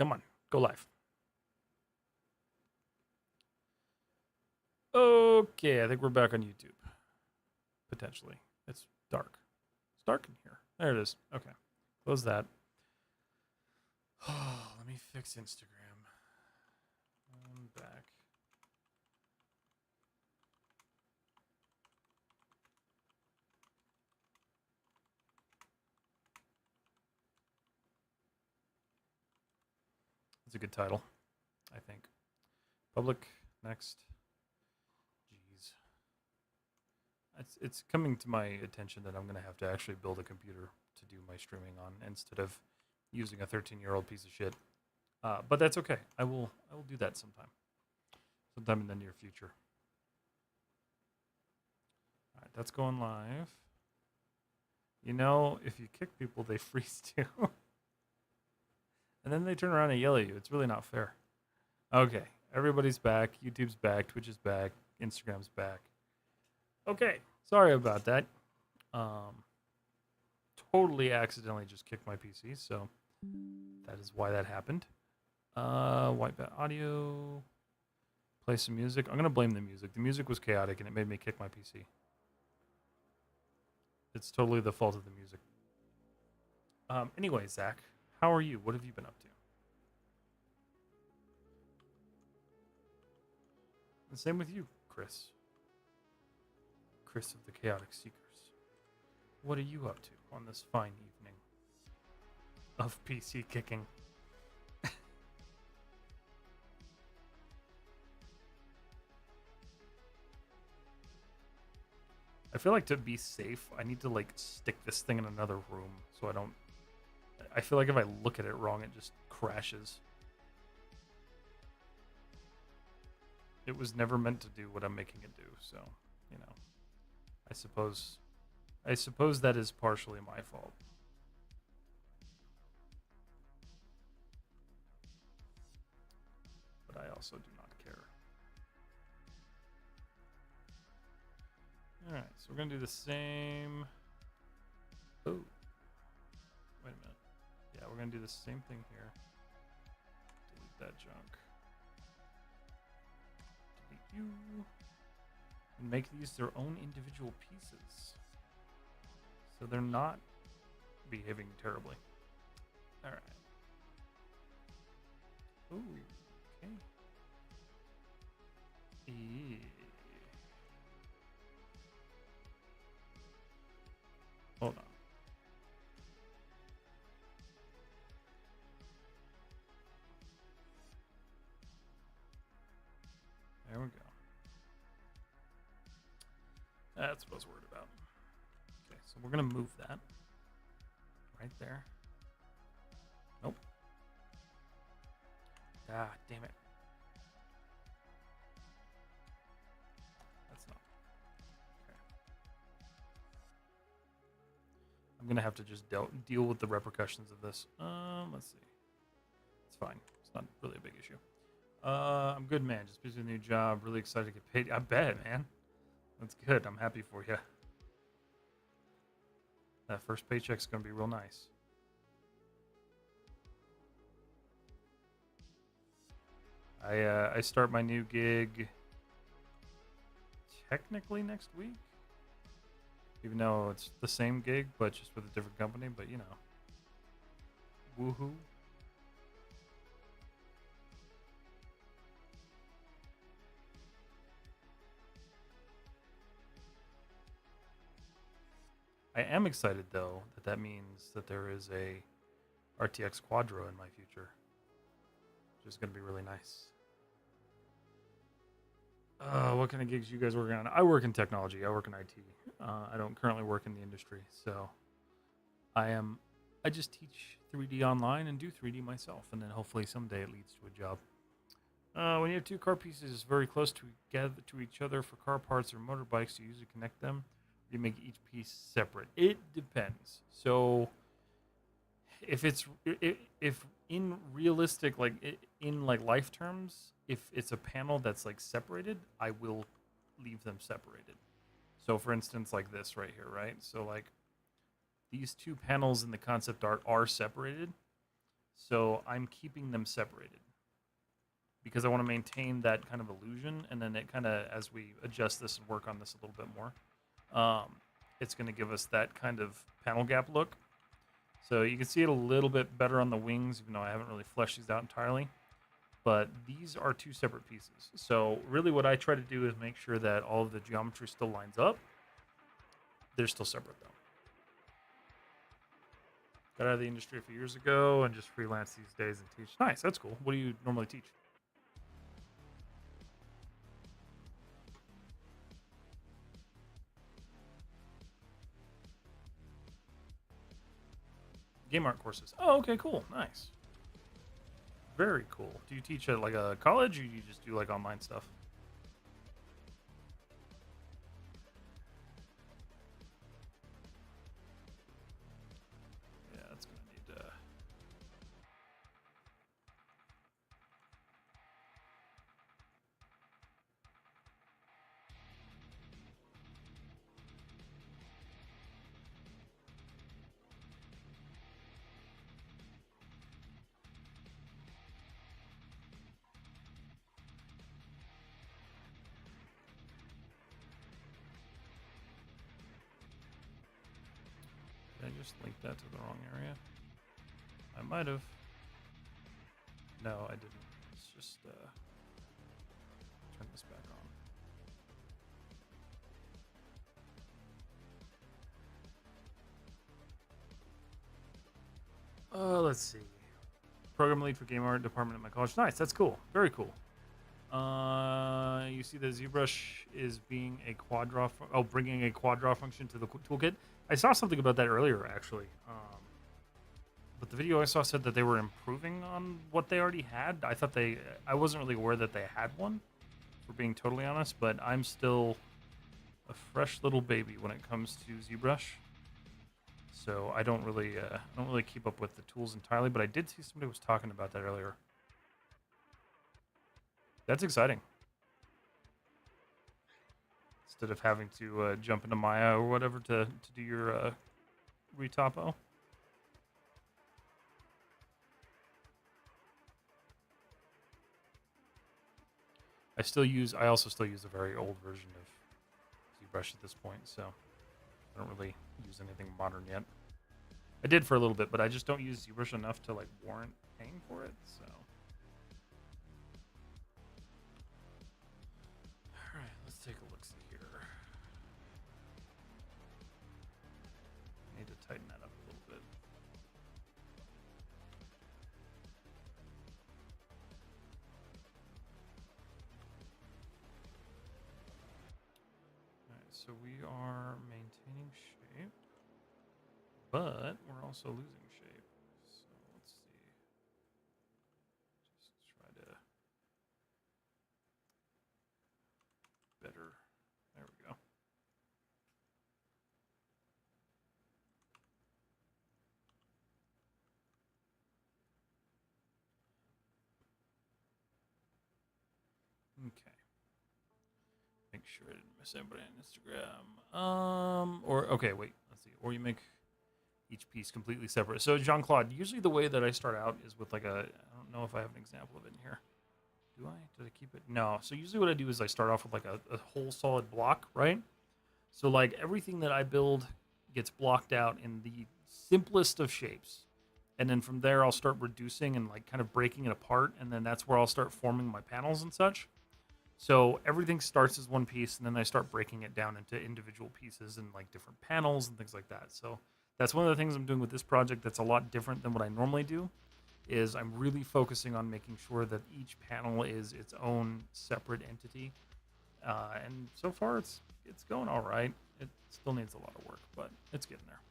Come on, go live. Okay, I think we're back on YouTube. Potentially. It's dark. It's dark in here. There it is. Okay. Close that. Oh, let me fix Instagram. I'm back. It's a good title, I think. Public, next. Jeez. It's coming to my attention that I'm going to have to actually build a computer to do my streaming on instead of using a 13-year-old piece of shit. But that's okay. I will do that sometime in the near future. All right, that's going live. You know, if you kick people, they freeze too. And then they turn around and yell at you. It's really not fair. Okay, everybody's back. YouTube's back. Twitch is back. Instagram's back. Okay, sorry about that. Totally accidentally just kicked my PC, so that is why that happened. Wipe out audio. Play some music. I'm gonna blame the music. The music was chaotic and it made me kick my PC. It's totally the fault of the music. Anyway, Zach, how are you? What have you been up to? And same with you, Chris. Chris of the Chaotic Seekers. What are you up to on this fine evening of PC kicking? I feel like to be safe, I need to like stick this thing in another room so I don't. I feel like if I look at it wrong, it just crashes. It was never meant to do what I'm making it do, so you know. I suppose that is partially my fault. But I also do not care. Alright, so we're gonna do the same. Oh. Wait a minute. Yeah, we're gonna do the same thing here. Delete that junk. Delete you. And make these their own individual pieces. So they're not behaving terribly. Alright. Ooh, okay. Hold on. There we go. That's what I was worried about. Okay, so we're gonna move that right there. Nope. Ah, damn it. That's not. Okay. I'm gonna have to just deal with the repercussions of this. Let's see. It's fine. It's not really a big issue. I'm good, man. Just busy with a new job. Really excited to get paid. I bet, man. That's good. I'm happy for you. That first paycheck's gonna be real nice. I start my new gig technically next week, even though it's the same gig but just with a different company. But you know, woohoo! I am excited though that means that there is a RTX Quadro in my future, which is going to be really nice. What kind of gigs you guys working on? I work in technology. I work in IT. I don't currently work in the industry, so I just teach 3D online and do 3D myself, and then hopefully someday it leads to a job. When you have two car pieces very close together to each other for car parts or motorbikes, you usually connect them. You make each piece separate. It depends. So if in realistic in like life terms, if it's a panel that's like separated, I will leave them separated. So for instance, like this right here, right? So like these two panels in the concept art are separated. So I'm keeping them separated because I want to maintain that kind of illusion. And then it kind of, as we adjust this and work on this a little bit more, it's going to give us that kind of panel gap look. So you can see it a little bit better on the wings, even though I haven't really fleshed these out entirely. But these are two separate pieces. So really what I try to do is make sure that all of the geometry still lines up. They're still separate though. Got out of the industry a few years ago and just freelance these days and teach. Nice, that's cool. What do you normally teach? Game art courses. Oh, okay, cool. Nice. Very cool. Do you teach at like a college or you just do like online stuff? Yeah, that's gonna need to. Did I just link that to the wrong area? I might have. No, I didn't. Let's just turn this back on. Let's see. Program lead for game art department at my college. Nice, that's cool. Very cool. You see the ZBrush is being a quad draw. Bringing a quad draw function to the toolkit. I saw something about that earlier, actually. But the video I saw said that they were improving on what they already had. I wasn't really aware that they had one, for being totally honest. But I'm still a fresh little baby when it comes to ZBrush. So I don't really keep up with the tools entirely. But I did see somebody was talking about that earlier. That's exciting. Instead of having to jump into Maya or whatever to do your retopo. I also still use a very old version of ZBrush at this point, so I don't really use anything modern yet. I did for a little bit, but I just don't use ZBrush enough to like warrant paying for it, so. Alright, let's take a look see here. I need to tighten that up a little bit. So we are maintaining shape, but we're also losing shape. So let's see. Just try to better. There we go. Okay. Make sure I didn't miss anybody on Instagram. Okay, wait. Let's see. Or you make each piece completely separate. So Jean-Claude, usually the way that I start out is with like I don't know if I have an example of it in here. Do I? Did I keep it? No. So usually what I do is I start off with like a whole solid block, right? So like everything that I build gets blocked out in the simplest of shapes. And then from there I'll start reducing and like kind of breaking it apart. And then that's where I'll start forming my panels and such. So everything starts as one piece, and then I start breaking it down into individual pieces and like different panels and things like that. So that's one of the things I'm doing with this project that's a lot different than what I normally do, is I'm really focusing on making sure that each panel is its own separate entity. And so far it's going all right. It still needs a lot of work, but it's getting there.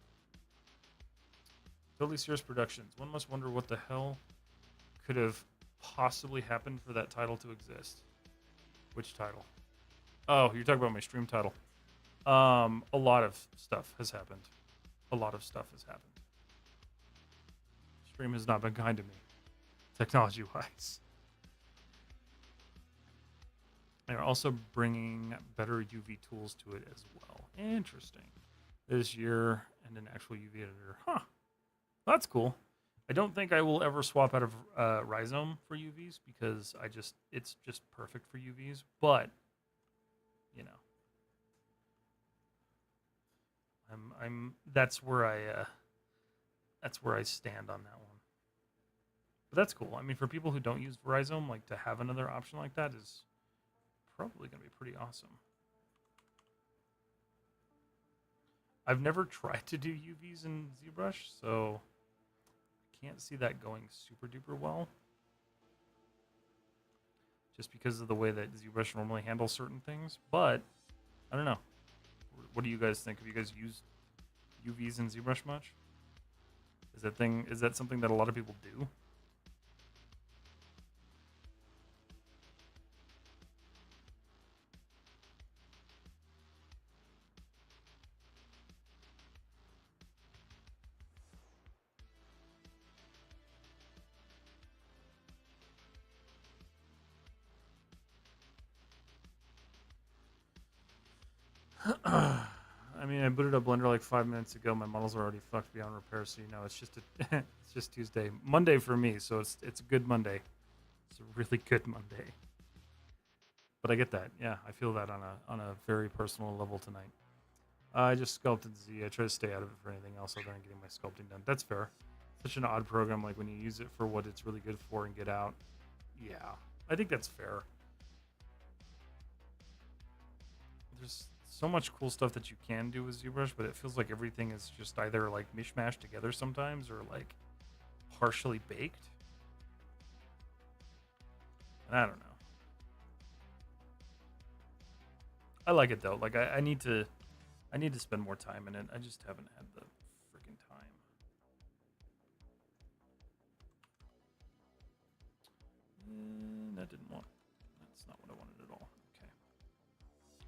Totally Serious Productions. One must wonder what the hell could have possibly happened for that title to exist. Which title? Oh, you're talking about my stream title. A lot of stuff has happened. Stream has not been kind to me, technology-wise. They're also bringing better UV tools to it as well. Interesting. This year and an actual UV editor. Huh. That's cool. I don't think I will ever swap out of Rhizome for UVs because it's just perfect for UVs. But you know, I'm that's where I stand on that one. But that's cool. I mean, for people who don't use Rhizome, like to have another option like that is probably going to be pretty awesome. I've never tried to do UVs in ZBrush, so I can't see that going super duper well. Just because of the way that ZBrush normally handles certain things. But I don't know. What do you guys think? Have you guys used UVs in ZBrush much? Is that something that a lot of people do? I mean, I booted up Blender like 5 minutes ago. My models are already fucked beyond repair, so you know it's just it's just Tuesday, Monday for me. So it's a good Monday. It's a really good Monday. But I get that. Yeah, I feel that on a very personal level tonight. I just sculpted Z. I try to stay out of it for anything else other than getting my sculpting done. That's fair. Such an odd program. Like when you use it for what it's really good for and get out. Yeah, I think that's fair. There's so much cool stuff that you can do with ZBrush, but it feels like everything is just either like mishmashed together sometimes or like partially baked. And I don't know. I like it though. Like I need to spend more time in it. I just haven't had the freaking time. That didn't want. That's not what I wanted at all. Okay.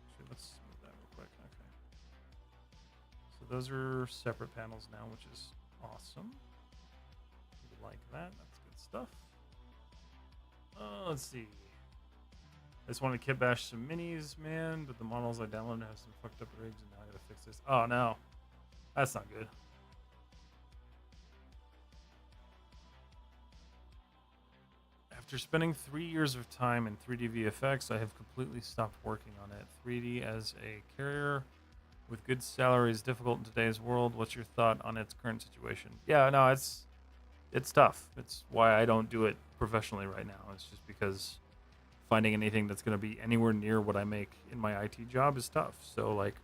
Actually, let's move that real quick. Okay. So those are separate panels now, which is awesome. We like that. That's good stuff. Let's see. I just wanted to kit bash some minis, man, but the models I downloaded have some fucked up rigs, and now I gotta fix this. Oh no, that's not good. After spending 3 years of time in 3D VFX, I have completely stopped working on it. 3D as a carrier with good salary is difficult in today's world. What's your thought on its current situation? Yeah, no, it's tough. It's why I don't do it professionally right now. It's just because finding anything that's going to be anywhere near what I make in my IT job is tough. So like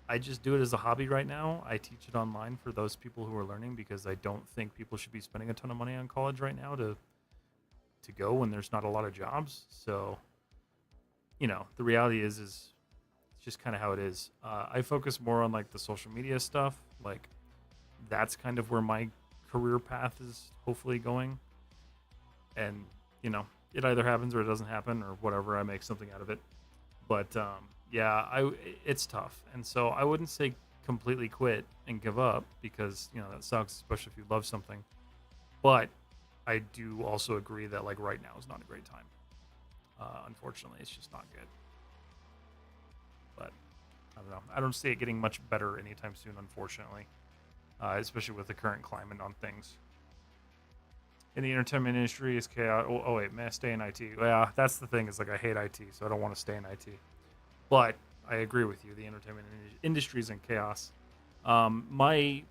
I just do it as a hobby right now. I teach it online for those people who are learning because I don't think people should be spending a ton of money on college right now to go when there's not a lot of jobs. So, you know, the reality is it's just kind of how it is. I focus more on like the social media stuff. Like that's kind of where my career path is hopefully going. And, you know, it either happens or it doesn't happen or whatever. I make something out of it. But yeah, it's tough, and so I wouldn't say completely quit and give up because you know that sucks, especially if you love something. But I do also agree that like right now is not a great time. Unfortunately, it's just not good. But I don't know. I don't see it getting much better anytime soon. Unfortunately, especially with the current climate on things. In the entertainment industry is chaos. Oh wait, man, stay in IT. Yeah, that's the thing. Is like I hate IT, so I don't want to stay in IT. But I agree with you. The entertainment industry is in chaos. My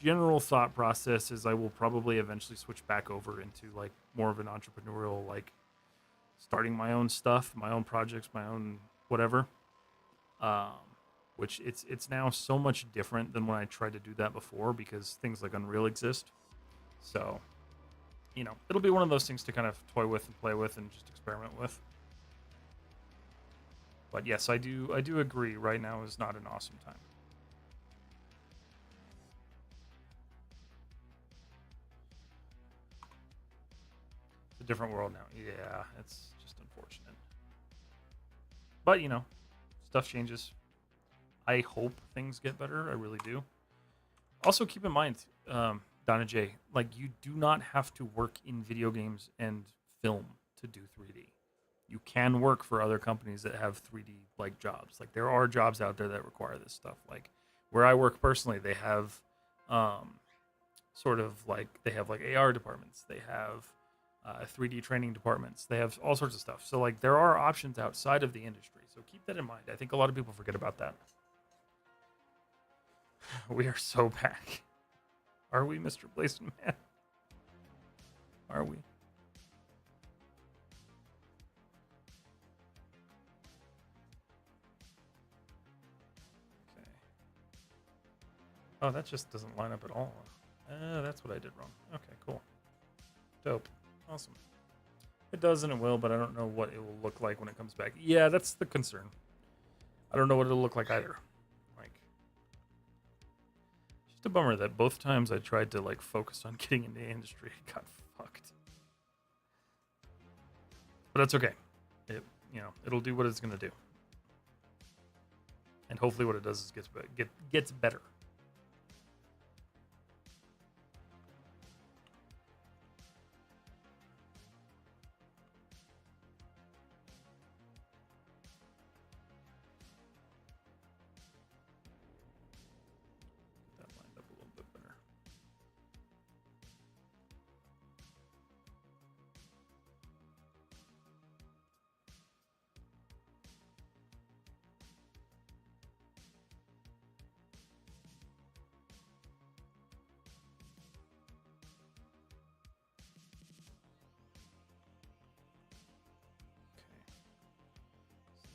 general thought process is I will probably eventually switch back over into like more of an entrepreneurial, like starting my own stuff, my own projects, my own whatever. Um, which it's now so much different than when I tried to do that before because things like Unreal exist. So, you know, it'll be one of those things to kind of toy with and play with and just experiment with. But yes, I do agree. Right now is not an awesome time. It's a different world now. Yeah, it's just unfortunate. But you know, stuff changes. I hope things get better. I really do. Also, keep in mind, Donna J, like you do not have to work in video games and film to do 3D. You can work for other companies that have 3D like jobs. Like there are jobs out there that require this stuff. Like where I work personally, they have um, sort of like they have like AR departments, they have 3D training departments, they have all sorts of stuff. So like there are options outside of the industry. So keep that in mind. I think a lot of people forget about that. We are so back. Are we, Mr. Blason Man? Are we? Okay. Oh, that just doesn't line up at all. That's what I did wrong. Okay, cool. Dope. Awesome. It does and it will, but I don't know what it will look like when it comes back. Yeah, that's the concern. I don't know what it'll look like either. Like, just a bummer that both times I tried to like focus on getting into the industry, it got fucked. But that's okay. It'll do what it's gonna do, and hopefully, what it does is gets better. Get that lined up a little bit better.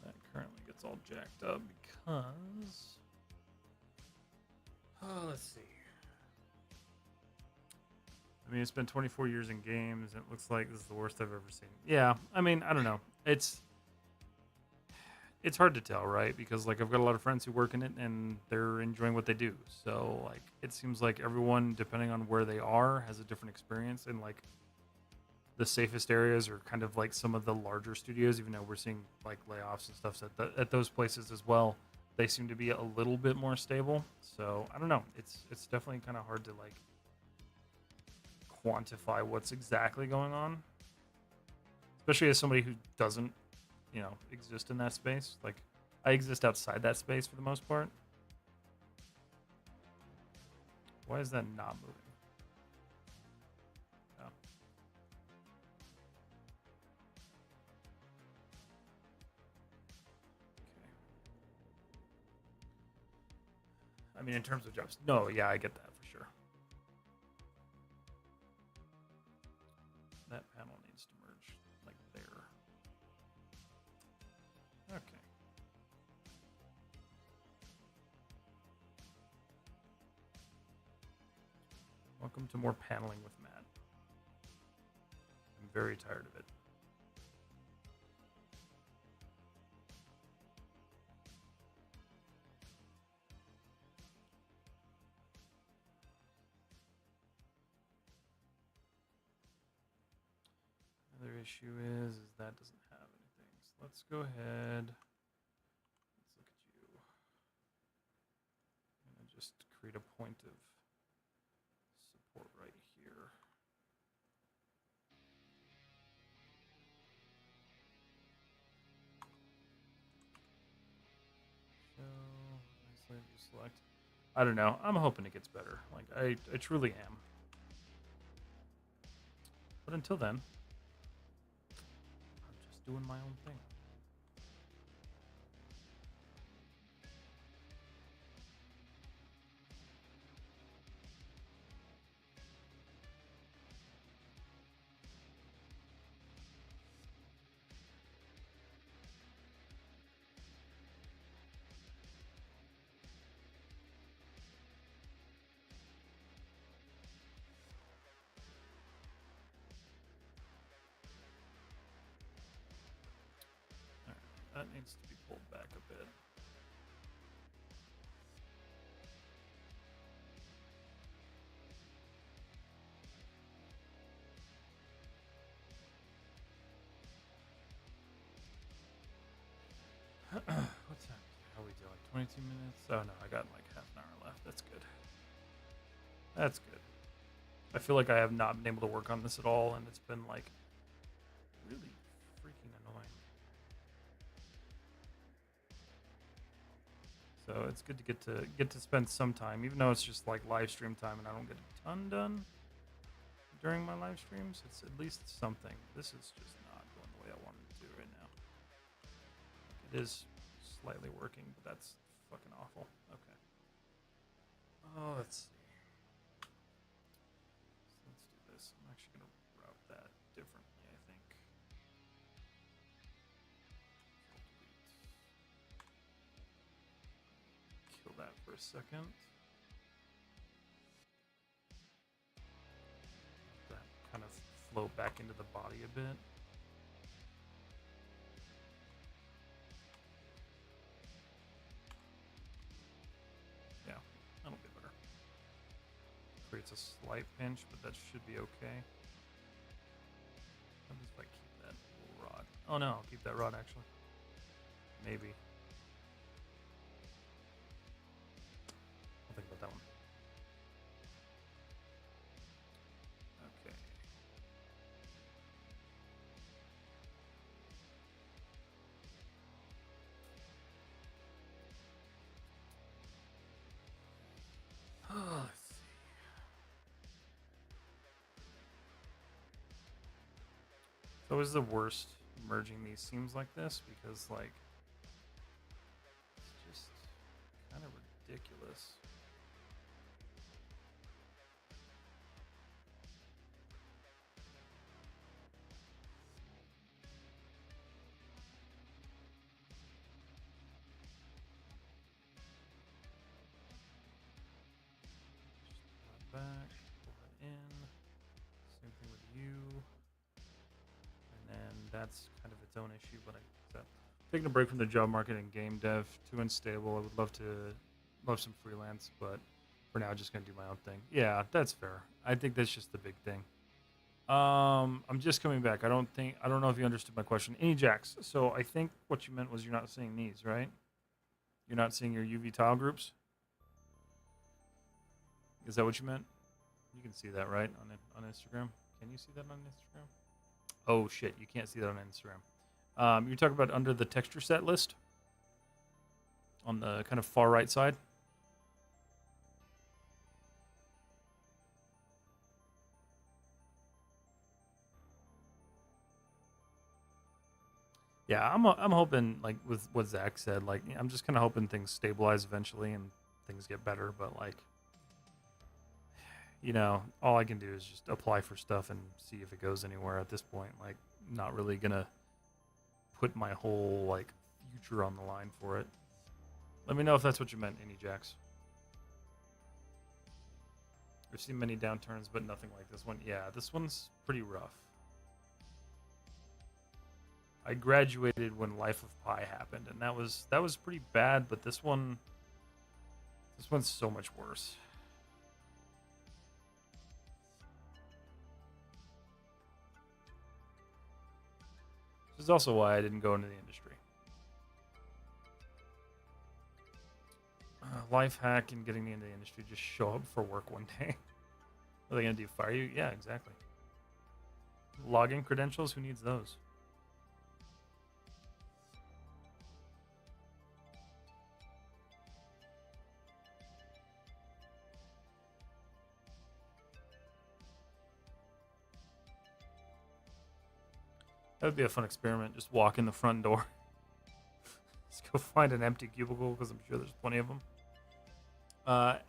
That currently gets all jacked up because let's see. I mean, it's been 24 years in games. And it looks like this is the worst I've ever seen. Yeah, I mean, I don't know. It's hard to tell, right? Because like I've got a lot of friends who work in it and they're enjoying what they do. So like it seems like everyone, depending on where they are, has a different experience. And like the safest areas are kind of like some of the larger studios, even though we're seeing like layoffs and stuff at those places as well. They seem to be a little bit more stable. So I don't know. It's definitely kind of hard to like quantify what's exactly going on, especially as somebody who doesn't, exist in that space. Like I exist outside that space for the most part. Why is that not moving? Oh. Okay. I mean, in terms of jobs, no, yeah, I get that for sure. That panel needs to merge like there. Okay. Welcome to more paneling with Matt. I'm very tired of it. Another issue is that doesn't have anything. So let's go ahead. Let's look at you. I'm going to just create a point of support right here. Show, isolate, select. I don't know. I'm hoping it gets better. Like, I truly am. But until then, I'm just doing my own thing. That needs to be pulled back a bit. What's that? How are we doing? 22 minutes? Oh no, I got like half an hour left. That's good. That's good. I feel like I have not been able to work on this at all, and it's been like really freaking annoying. So So it's good to get to spend some time, even though it's just like live stream time, and I don't get a ton done during my live streams. It's at least something. This is just not going the way I wanted it to right now. It is slightly working, but that's fucking awful. Okay. Oh, let's see. So let's do this. I'm actually gonna route that differently, I think. Kill that for a second. That kind of flow back into the body a bit. Yeah, that'll be better. Creates a slight pinch, but that should be okay. What happens if I keep that little rod? Oh no, I'll keep that rod actually. Maybe. I'll think about that one. Okay. Let's see. It's always the worst merging these seams like this because, like, it's just kind of ridiculous. Just pull that back, pull that in. Same thing with you. And then that's kind of its own issue, but taking a break from the job market and game dev, too unstable. I would love some freelance, but for now, just gonna do my own thing. Yeah, that's fair. I think that's just the big thing. I'm just coming back. I don't know if you understood my question. Any jacks. So I think what you meant was you're not seeing these, right? You're not seeing your UV tile groups. Is that what you meant? You can see that, right, on Instagram. Can you see that on Instagram? Oh shit, you can't see that on Instagram. You're talking about under the texture set list on the kind of far right side. Yeah, I'm hoping, like with what Zach said, like I'm just kind of hoping things stabilize eventually and things get better. But like, all I can do is just apply for stuff and see if it goes anywhere at this point. Like, not really gonna put my whole like future on the line for it. Let me know if that's what you meant, Any Jacks. I've seen many downturns, but nothing like this one. Yeah, this one's pretty rough. I graduated when Life of Pi happened, and that was pretty bad. But this one's so much worse. This is also why I didn't go into the industry. Life hack and getting into the industry: just show up for work one day. What are they gonna do? Fire you? Yeah, exactly. Login credentials? Who needs those? That would be a fun experiment. Just walk in the front door. Just go find an empty cubicle because I'm sure there's plenty of them.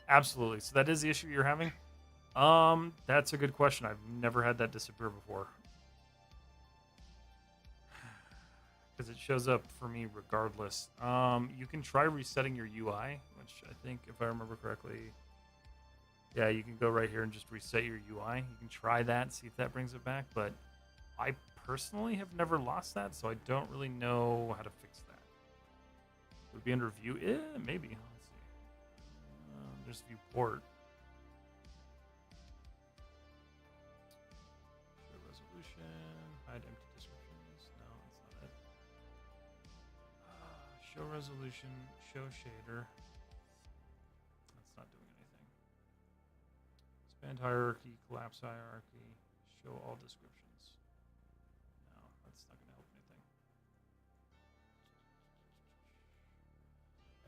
Absolutely. So that is the issue you're having? That's a good question. I've never had that disappear before. Because it shows up for me regardless. You can try resetting your UI, which I think, if I remember correctly, yeah, you can go right here and just reset your UI. You can try that, see if that brings it back. But I personally have never lost that, so I don't really know how to fix that. Would it be under view? Yeah, maybe. Let's see. There's viewport. Show resolution. Hide empty descriptions. No, that's not it. Show resolution. Show shader. That's not doing anything. Expand hierarchy. Collapse hierarchy. Show all descriptions. No, that's not going to help anything.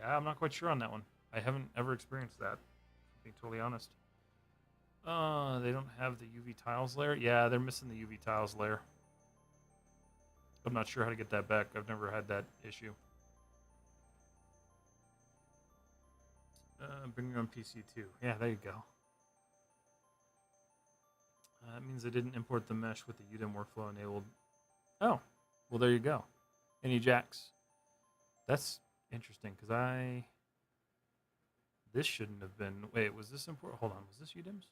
Yeah, I'm not quite sure on that one. I haven't ever experienced that, to be totally honest. They don't have the UV tiles layer. Yeah, they're missing the UV tiles layer. I'm not sure how to get that back. I've never had that issue. Bring your own PC too. Yeah, there you go. That means I didn't import the mesh with the UDIM workflow enabled. Oh, well, there you go. Any jacks? That's interesting because this shouldn't have been. Wait, was this import? Hold on, was this UDIMs?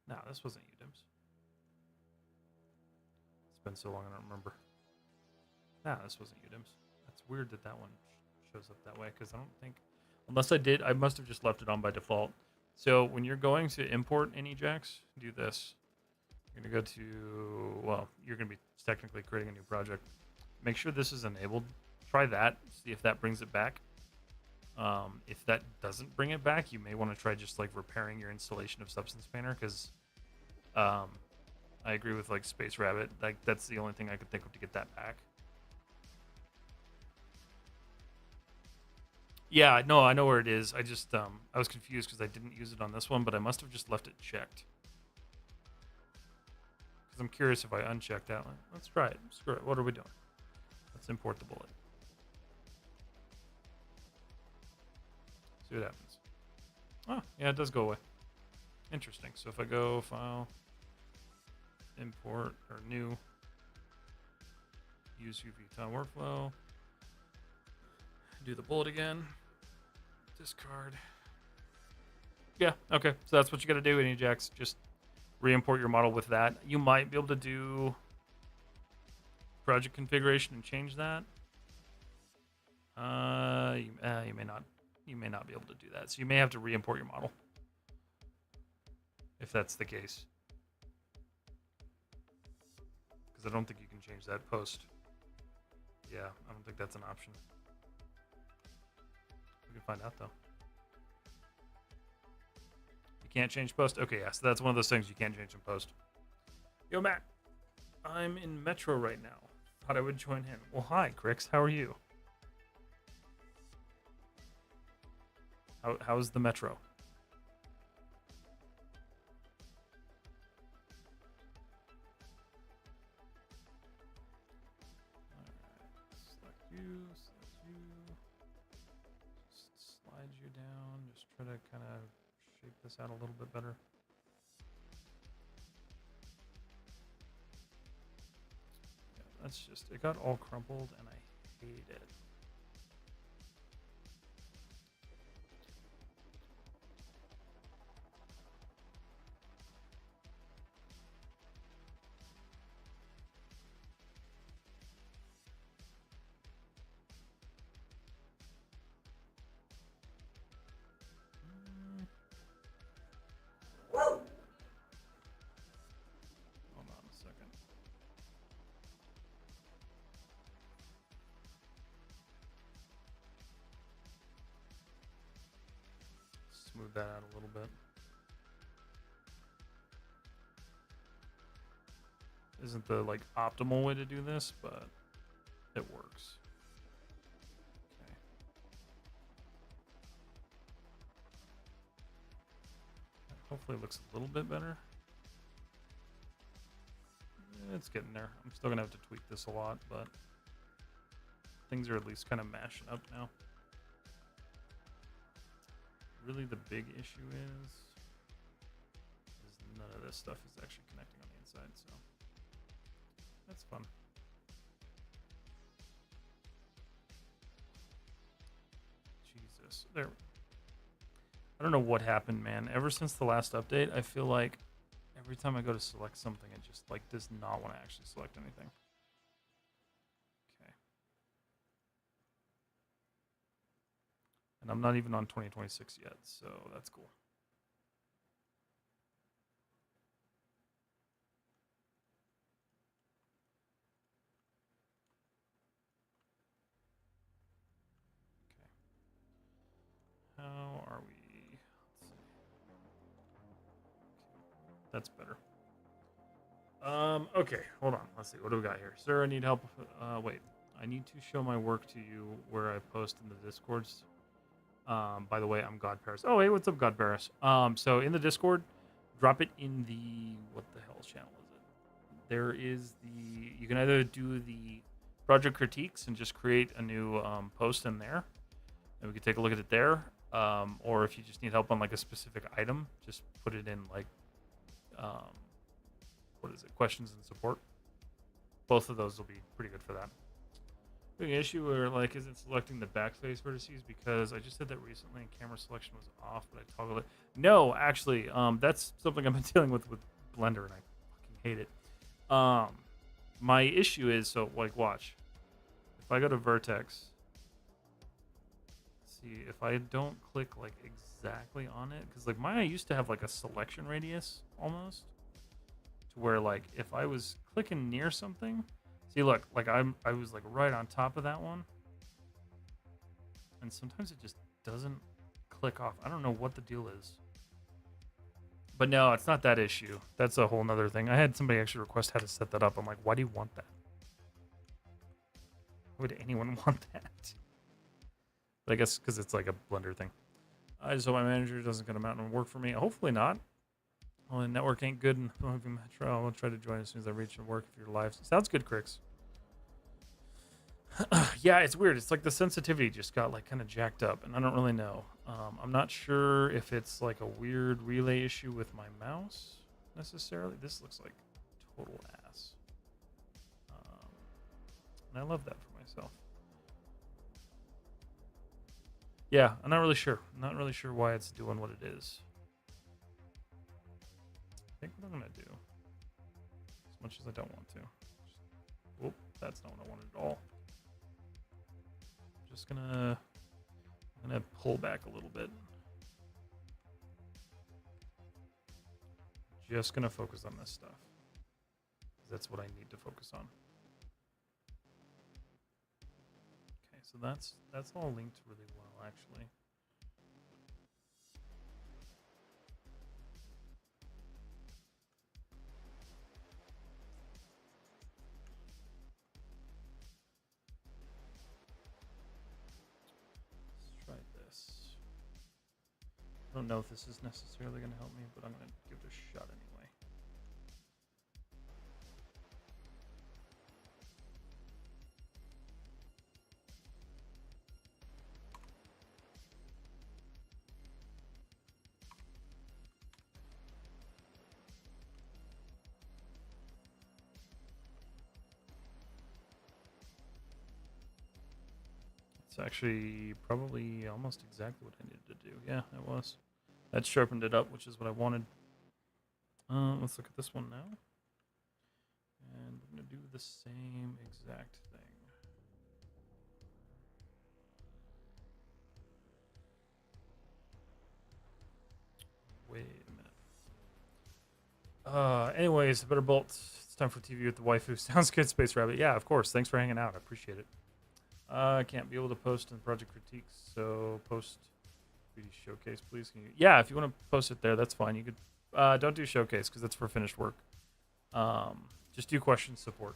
No, this wasn't UDIMs. It's been so long, I don't remember. No, this wasn't UDIMs. That's weird that one shows up that way because I don't think, unless I did, I must have just left it on by default. So when you're going to import any jacks, do this. You're gonna go to, well, you're gonna be technically creating a new project. Make sure this is enabled. Try that. See if that brings it back. If that doesn't bring it back, you may want to try just like repairing your installation of Substance Painter because I agree with like Space Rabbit. Like that's the only thing I could think of to get that back. Yeah, no, I know where it is. I just I was confused because I didn't use it on this one, but I must have just left it checked. Because I'm curious if I uncheck that one. Let's try it. Screw it. What are we doing? Let's import the bullet. See what happens. Oh, yeah, it does go away. Interesting. So if I go File, Import, or New, use UV tile workflow, do the bullet again, discard. Yeah, okay. So that's what you got to do in Ajax. Just re-import your model with that. You might be able to do project configuration and change that. You may not. You may not be able to do that. So you may have to re-import your model if that's the case. Because I don't think you can change that post. Yeah, I don't think that's an option. We can find out though. You can't change post? Okay, yeah, so that's one of those things you can't change in post. Yo, Matt. I'm in Metro right now. Thought I would join him. Well, hi, Crix. How are you? How's the Metro? Select you. Just slide you down. Just try to kind of shape this out a little bit better. Yeah, that's just, it got all crumpled and I hate it. Hold on a second. Smooth that out a little bit. Isn't the like optimal way to do this, but it works. Okay. Hopefully it looks a little bit better. It's getting there. I'm still gonna have to tweak this a lot, but things are at least kind of mashing up now. Really the big issue is none of this stuff is actually connecting on the inside, so that's fun. Jesus. There. I don't know what happened, man. Ever since the last update, I feel like every time I go to select something, it just like does not want to actually select anything. Okay. And I'm not even on 2026 yet, so that's cool. Okay. How are we? Let's see. That's better. Okay, hold on. Let's see. What do we got here? Sir, I need help. Wait. I need to show my work to you where I post in the Discords. By the way, I'm God Paris. Oh, hey, what's up, God Paris? So in the Discord, drop it in the what the hell channel is it? There is the you can either do the project critiques and just create a new post in there, and we can take a look at it there. Or if you just need help on like a specific item, just put it in like um, what is it? Questions and support. Both of those will be pretty good for that. Big issue where like isn't selecting the backface vertices because I just did that recently and camera selection was off, but I toggled it. No, actually, that's something I've been dealing with Blender and I fucking hate it. My issue is so like watch. If I go to vertex, see if I don't click like exactly on it because like Maya used to have like a selection radius almost to where like if I was clicking near something. See, look, like I was like right on top of that one, and sometimes it just doesn't click off. I don't know what the deal is, but no, it's not that issue. That's a whole nother thing. I had somebody actually request how to set that up. I'm like, why do you want that? Why would anyone want that? But I guess because it's like a Blender thing. I just hope my manager doesn't come out and work for me. Hopefully not. Well, the network ain't good in Metro. I'll try to join as soon as I reach and work if you're live. Sounds good, Crix. Yeah, it's weird. It's like the sensitivity just got like kind of jacked up, and I don't really know. I'm not sure if it's like a weird relay issue with my mouse necessarily. This looks like total ass. And I love that for myself. Yeah, I'm not really sure. I'm not really sure why it's doing what it is. I think what I'm going to do, as much as I don't want to. Oh, that's not what I wanted at all. I'm gonna pull back a little bit. Just gonna focus on this stuff. That's what I need to focus on. Okay, so that's all linked really well, actually. Let's try this. I don't know if this is necessarily going to help me, but I'm going to give it a shot anyway. It's actually probably almost exactly what I needed to do. Yeah, it was. That sharpened it up, which is what I wanted. Let's look at this one now. And we're going to do the same exact thing. Wait a minute. Anyways, better bolt. It's time for TV with the waifu. Sounds good, Space Rabbit. Yeah, of course. Thanks for hanging out. I appreciate it. I can't be able to post in project critiques, so post 3D showcase, please. Can you? Yeah, if you want to post it there, that's fine. You could. Don't do showcase because that's for finished work. Just do question support.